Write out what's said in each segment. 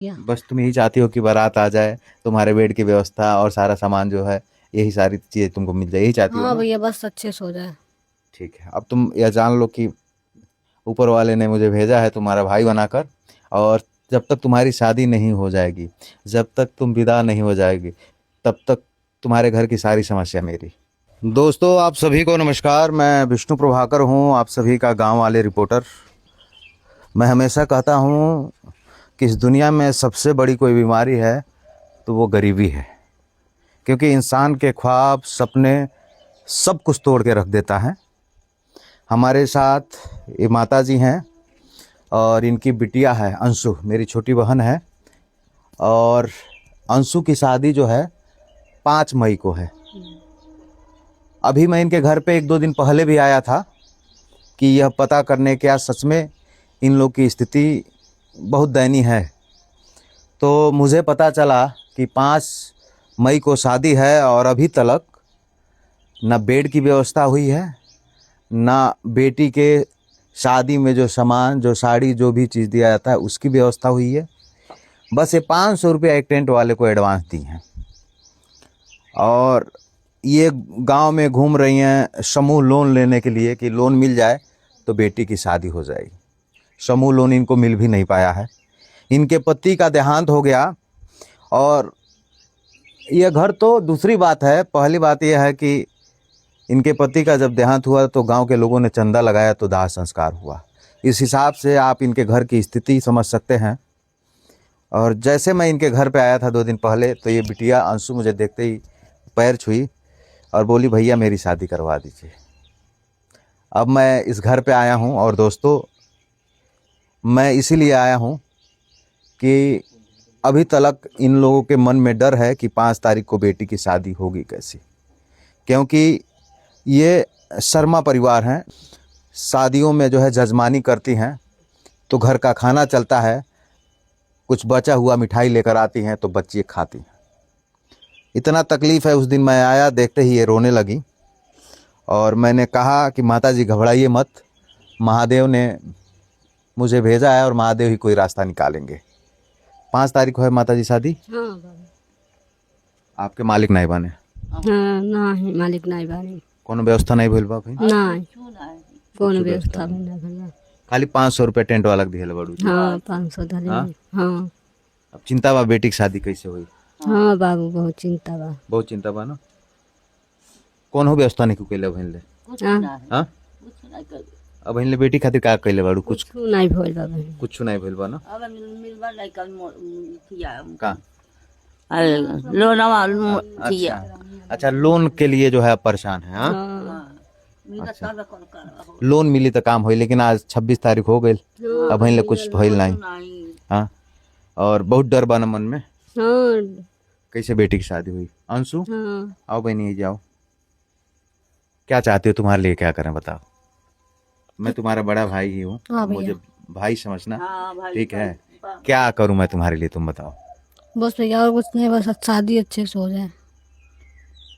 बस तुम यही चाहती हो कि बारात आ जाए, तुम्हारे बेड की व्यवस्था और सारा सामान जो है, यही सारी चीज़ें तुमको मिल जाए, यही चाहती हो हाँ ना? भैया, बस अच्छे से हो जाए। ठीक है, अब तुम यह जान लो कि ऊपर वाले ने मुझे भेजा है तुम्हारा भाई बनाकर। और जब तक तुम्हारी शादी नहीं हो जाएगी, जब तक तुम विदा नहीं हो जाएगी, तब तक तुम्हारे घर की सारी समस्या मेरी। दोस्तों, आप सभी को नमस्कार। मैं विष्णु प्रभाकर हूँ, आप सभी का गांव वाले रिपोर्टर। मैं हमेशा कहता हूँ कि इस दुनिया में सबसे बड़ी कोई बीमारी है तो वो गरीबी है, क्योंकि इंसान के ख्वाब, सपने सब कुछ तोड़ के रख देता है। हमारे साथ ये माता जी हैं और इनकी बिटिया है अंशु, मेरी छोटी बहन है। और अंशु की शादी जो है 5 मई को है। अभी मैं इनके घर पे 1-2 दिन पहले भी आया था कि यह पता करने क्या सच में इन लोग की स्थिति बहुत दयनीय है। तो मुझे पता चला कि 5 मई को शादी है और अभी तक न बेड की व्यवस्था हुई है, ना बेटी के शादी में जो सामान, जो साड़ी, जो भी चीज़ दिया जाता है उसकी व्यवस्था हुई है। बस ये 500 रुपया एक टेंट वाले को एडवांस दी हैं। और ये गांव में घूम रही हैं समूह लोन लेने के लिए कि लोन मिल जाए तो बेटी की शादी हो जाएगी। समूह लोन इनको मिल भी नहीं पाया है। इनके पति का देहांत हो गया। और ये घर तो दूसरी बात है, पहली बात यह है कि इनके पति का जब देहांत हुआ तो गांव के लोगों ने चंदा लगाया तो दाह संस्कार हुआ। इस हिसाब से आप इनके घर की स्थिति समझ सकते हैं। और जैसे मैं इनके घर पे आया था 2 दिन पहले, तो ये बिटिया अंशु मुझे देखते ही पैर छुई और बोली, भैया मेरी शादी करवा दीजिए। अब मैं इस घर पे आया हूँ और दोस्तों, मैं इसीलिए आया हूँ कि अभी तक इन लोगों के मन में डर है कि 5 तारीख को बेटी की शादी होगी कैसे, क्योंकि ये शर्मा परिवार हैं। शादियों में जो है जजमानी करती हैं तो घर का खाना चलता है, कुछ बचा हुआ मिठाई लेकर आती हैं तो बच्ची खाती हैं। इतना तकलीफ़ है। उस दिन मैं आया, देखते ही ये रोने लगी और मैंने कहा कि माता जी घबराइए मत, महादेव ने मुझे भेजा है और महादेव ही कोई रास्ता निकालेंगे। 5 तारीख को है माता जी शादी। हाँ बाबा। आपके मालिक नहीं बने? हाँ, नहीं मालिक नहीं बानी। कोनो व्यवस्था नहीं भइल बा भाई? नहीं, कौन कुछ व्यवस्था व्यवस्था में नहीं। ना भला। खाली 500 रुपये टेंट वाला के दिहल बड़ू। हाँ, 500 धले। हाँ? हाँ अब चिंता बा बेटी की शादी कैसे हुई? हाँ बाबू, बहुत चिंता बा। बहुत चिंता बा ना। कौन हो व्यवस्था नहीं कैले बहन ले? हाँ, हाँ, अब बहन ले बेटी खातिर का कैले बाड़ू? कुछ कुछ नहीं भइल बा बहन। कुछ नहीं भइल बा ना? का लोनवा अच्छा अच्छा, लोन के लिए जो है आप परेशान है? हाँ, हाँ, अच्छा, लोन मिली तो काम होई, लेकिन आज 26 तारीख हो गई, अब बहन ले कुछ भइल नहीं। हाँ, और बहुत डर बा ना मन में। हाँ, कैसे बेटी की शादी हुई? अंशु हाँ। आओ बहनी, जाओ। क्या चाहते हो, तुम्हारे लिए क्या करें बताओ? मैं तुम्हारा बड़ा भाई ही हूँ, हाँ मुझे भैया, भाई समझना, ठीक है? क्या करूँ मैं तुम्हारे लिए, तुम बताओ। बस भैया और कुछ नहीं, बस शादी अच्छे से हो जाए,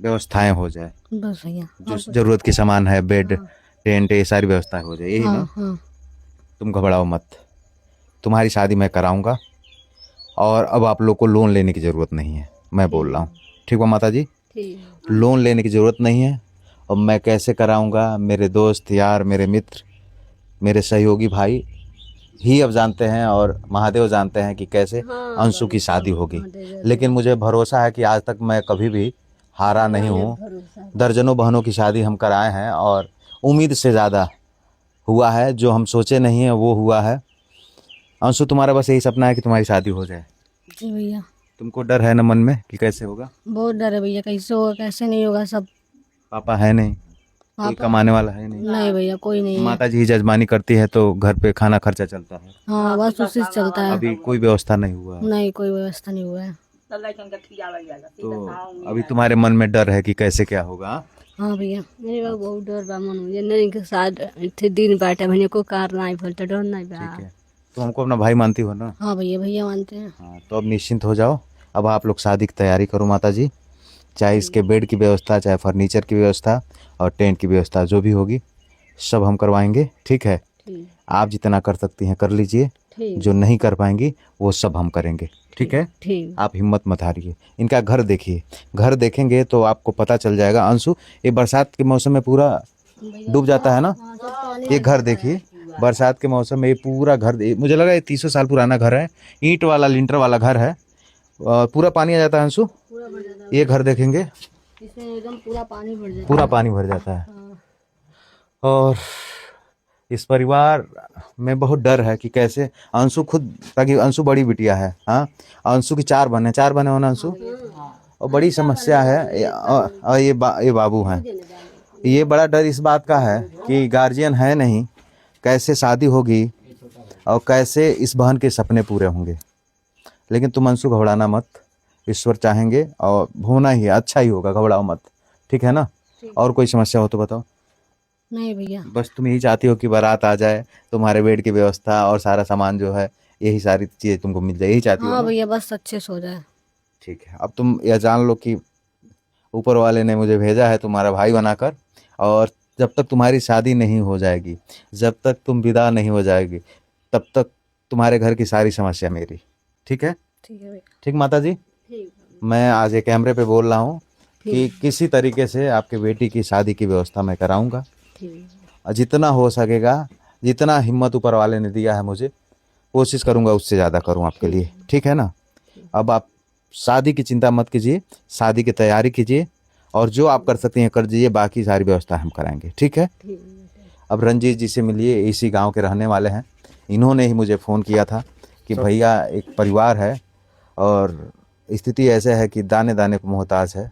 व्यवस्थाएं हो जाए, बस भैया। जो जरूरत की सामान है, बेड, टेंट, ये सारी व्यवस्थाएं हो जाए, यही हाँ ना? हाँ। तुम घबराओ मत, तुम्हारी शादी मैं कराऊंगा। और अब आप लोग को लोन लेने की ज़रूरत नहीं है, मैं बोल रहा हूँ। ठीक है माता जी? ठीक। लोन लेने की ज़रूरत नहीं है। और मैं कैसे कराऊंगा, मेरे दोस्त यार, मेरे मित्र, मेरे सहयोगी भाई ही अब जानते हैं और महादेव जानते हैं कि कैसे हाँ अंशु की बाबू, शादी सब होगी। महादेव लेकिन मुझे भरोसा है कि आज तक मैं कभी भी हारा नहीं हूँ। दर्जनों बहनों की शादी हम कराए हैं और उम्मीद से ज़्यादा हुआ है, जो हम सोचे नहीं है वो हुआ है। अंशु, तुम्हारा बस यही सपना है कि तुम्हारी शादी हो जाए। जी भैया। तुमको डर है ना मन में कि कैसे होगा? बहुत डर है भैया, कैसे होगा कैसे नहीं होगा सब। पापा है नहीं, कोई पापा कमाने वाला है नहीं, नहीं भैया, कोई नहीं है। माता जी ही जजमानी करती है तो घर पे खाना खर्चा चलता है। हाँ, बस उसी से चलता है। अभी कोई व्यवस्था नहीं हुआ है। नहीं, कोई व्यवस्था नहीं हुआ है। तो अभी तुम्हारे मन में डर है कि कैसे क्या होगा? हाँ भैया, मेरे बा बहुत डर बा मन में, नहीं के साथ इतने दिन बाटे भने को कार नहीं भल तो डर नहीं बा। ठीक है, तो हमको अपना भाई मानती हो ना? हाँ भैया, भैया मानते हैं। हाँ, तो अब निश्चिंत हो जाओ। अब आप लोग शादी की तैयारी करो माता जी, चाहे इसके बेड की व्यवस्था, चाहे फर्नीचर की व्यवस्था और टेंट की व्यवस्था जो भी होगी सब हम करवाएंगे, ठीक है? ठीक आप जितना कर सकती हैं कर लीजिए, ठीक जो नहीं कर पाएंगी वो सब हम करेंगे, ठीक है। ठीक। आप हिम्मत मत हारिए। इनका घर देखिए, घर देखेंगे तो आपको पता चल जाएगा। अंशु, ये बरसात के मौसम में पूरा डूब जाता है ना। ये घर देखिए, बरसात के मौसम में ये पूरा घर, मुझे लगा ये 300 साल पुराना घर है, ईंट वाला लिंटर वाला घर है, और पूरा पानी आ जाता है अंशु। पूरा भर जाता है, ये घर देखेंगे इसमें एकदम पूरा पानी भर जाता पूरा पानी भर जाता है। हाँ। और इस परिवार में बहुत डर है कि कैसे अंशु खुद, ताकि अंशु बड़ी बिटिया है, हाँ, अंशु की 4 बहनें हो ना अंशु, और बड़ी समस्या है। और ये बाबू हैं। ये बड़ा डर इस बात का है कि गार्जियन है नहीं, कैसे शादी होगी और कैसे इस बहन के सपने पूरे होंगे। लेकिन तुम अंशु घबराना मत, ईश्वर चाहेंगे और होना ही है, अच्छा ही होगा, घबराओ मत, ठीक है ना। और कोई समस्या हो तो बताओ। नहीं भैया, बस तुम यही चाहती हो कि बारात आ जाए, तुम्हारे बेड की व्यवस्था और सारा सामान जो है, यही सारी चीज़ें तुमको मिल जाए, यही चाहती हो हाँ ना? भैया, बस अच्छे से हो जाए। ठीक है, अब तुम यह जान लो कि ऊपर वाले ने मुझे भेजा है तुम्हारा भाई बनाकर, और जब तक तुम्हारी शादी नहीं हो जाएगी, जब तक तुम विदा नहीं हो जाएगी, तब तक तुम्हारे घर की सारी समस्या मेरी, ठीक है। ठीक है भैया। ठीक माता जी, ठीक मैं आज ये कैमरे पे बोल रहा हूँ कि किसी तरीके से आपके बेटी की शादी की व्यवस्था मैं कराऊंगा, ठीक। और जितना हो सकेगा, जितना हिम्मत ऊपर वाले ने दिया है मुझे, कोशिश करूंगा उससे ज़्यादा करूं आपके लिए, ठीक है ना। अब आप शादी की चिंता मत कीजिए, शादी की तैयारी कीजिए, और जो आप कर सकती हैं कर दीजिए, बाकी सारी व्यवस्था हम कराएंगे, ठीक है। अब रंजीत जी से मिलिए, इसी गांव के रहने वाले हैं, इन्होंने ही मुझे फ़ोन किया था कि भैया एक परिवार है और स्थिति ऐसे है कि दाने दाने को मोहताज है,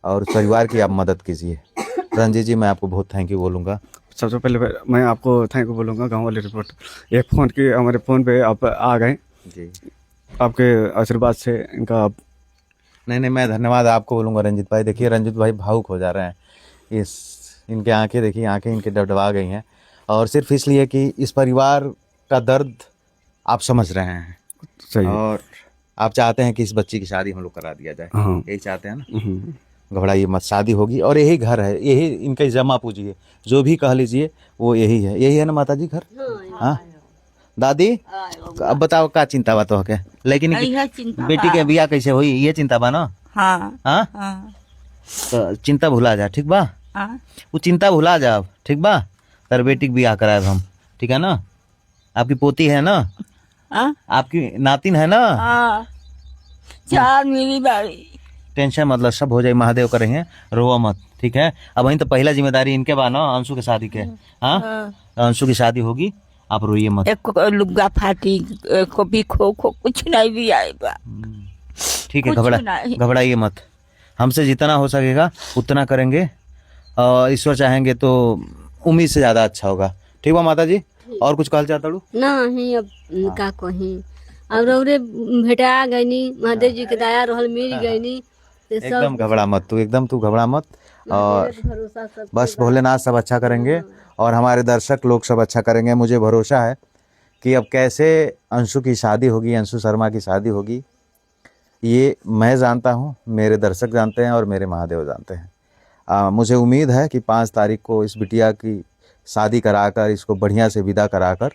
और उस परिवार की आप मदद कीजिए। रंजीत जी, मैं आपको बहुत थैंक यू बोलूँगा। सबसे पहले मैं आपको थैंक यू बोलूँगा, गांव वाली रिपोर्ट एक फ़ोन की हमारे फ़ोन पे आप आ गए, जी, आपके आशीर्वाद से इनका आप। नहीं, मैं धन्यवाद आपको बोलूँगा रंजीत भाई। देखिए रंजीत भाई भावुक हो जा रहे हैं, इनके आंखें देखिए, आंखें इनके डबडबा गई हैं, और सिर्फ इसलिए कि इस परिवार का दर्द आप समझ रहे हैं, सही है। और आप चाहते हैं कि इस बच्ची की शादी हम लोग करा दिया जाए, हाँ। यही चाहते हैं ना। घबराइए मत, शादी होगी, और यही घर है, यही इनका जमा पूंजी है, जो भी कह लीजिए वो यही है ना माता जी घर। हाँ दादी, अब बताओ का चिंता बा तो के, लेकिन बेटी के बियाह कैसे हुई ये चिंता बा ना। हाँ हाँ, हाँ तो चिंता भुला जा, ठीक बा, हाँ वो चिंता भुला जा, ठीक बा। तर बेटी के बियाह कराए हम, ठीक है ना। आपकी पोती है ना, हाँ आपकी नातिन है ना। हाँ, 4 मेरी बारी। टेंशन मतलब सब हो जाए, महादेव करेंगे, रोवा मत, ठीक है। अब वहीं तो पहला जिम्मेदारी इनके बा ना, अंशु के शादी के। हाँ, अंशु की शादी होगी, आप रोइए मत, एक को लुग्गा फाटी, एक को भी खो कुछ नहीं भी आएगा। ठीक है। कुछ नहीं। घबराइए मत, हमसे जितना हो सकेगा उतना करेंगे, और ईश्वर चाहेंगे तो उम्मीद से ज़्यादा अच्छा होगा, ठीक बा माता जी। और कुछ कहल चाहता हूँ नहीं, अब का कहीं, अब रौरे भेटा गईनी, महादेव जी के दया रहल, मिल गईनी। एकदम घबरा मत तू, एकदम तू घबरा मत, और भरोसा सब बस भोलेनाथ सब अच्छा करेंगे, और हमारे दर्शक लोग सब अच्छा करेंगे। मुझे भरोसा है कि अब कैसे अंशु की शादी होगी, अंशु शर्मा की शादी होगी, ये मैं जानता हूँ, मेरे दर्शक जानते हैं, और मेरे महादेव जानते हैं। मुझे उम्मीद है कि 5 तारीख को इस बिटिया की शादी कराकर, इसको बढ़िया से विदा कराकर,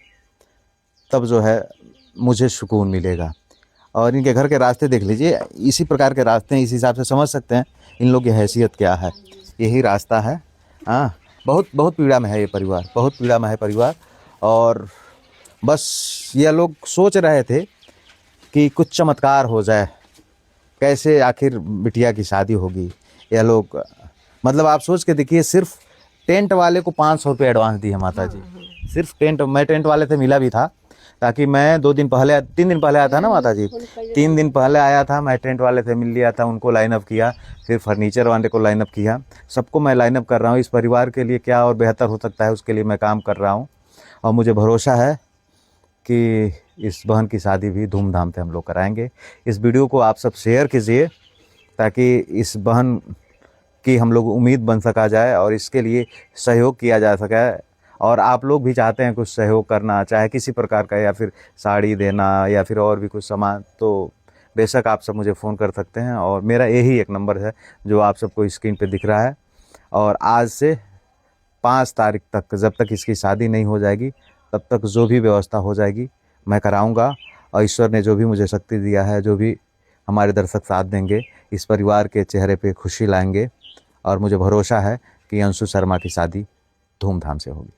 तब जो है मुझे सुकून मिलेगा। और इनके घर के रास्ते देख लीजिए, इसी प्रकार के रास्ते हैं, इस हिसाब से समझ सकते हैं इन लोग की हैसियत क्या है। यही रास्ता है। हाँ, बहुत बहुत पीड़ा में है ये परिवार, बहुत पीड़ा में है परिवार। और बस ये लोग सोच रहे थे कि कुछ चमत्कार हो जाए, कैसे आखिर बिटिया की शादी होगी। ये लोग मतलब आप सोच के देखिए, सिर्फ टेंट वाले को 500 रुपये एडवांस दी है माता जी, सिर्फ टेंट। मैं टेंट वाले से मिला भी था, ताकि मैं 3 दिन पहले आया था ना माता जी, 3 दिन पहले आया था, मैं टेंट वाले से मिल लिया था, उनको लाइन अप किया, फिर फर्नीचर वाले को लाइन अप किया, सबको मैं लाइन अप कर रहा हूँ। इस परिवार के लिए क्या और बेहतर हो सकता है, उसके लिए मैं काम कर रहा हूँ, और मुझे भरोसा है कि इस बहन की शादी भी धूमधाम से हम लोग कराएंगे। इस वीडियो को आप सब शेयर कीजिए, ताकि इस बहन की हम लोग उम्मीद बन सका जाए, और इसके लिए सहयोग किया जा सके। और आप लोग भी चाहते हैं कुछ सहयोग करना, चाहे किसी प्रकार का, या फिर साड़ी देना, या फिर और भी कुछ सामान, तो बेशक आप सब मुझे फ़ोन कर सकते हैं। और मेरा यही एक नंबर है जो आप सबको स्क्रीन पे दिख रहा है। और आज से 5 तारीख तक, जब तक इसकी शादी नहीं हो जाएगी, तब तक जो भी व्यवस्था हो जाएगी मैं कराऊंगा। और ईश्वर ने जो भी मुझे शक्ति दिया है, जो भी हमारे दर्शक साथ देंगे, इस परिवार के चेहरे पे खुशी लाएंगे। और मुझे भरोसा है कि अंशु शर्मा की शादी धूमधाम से होगी।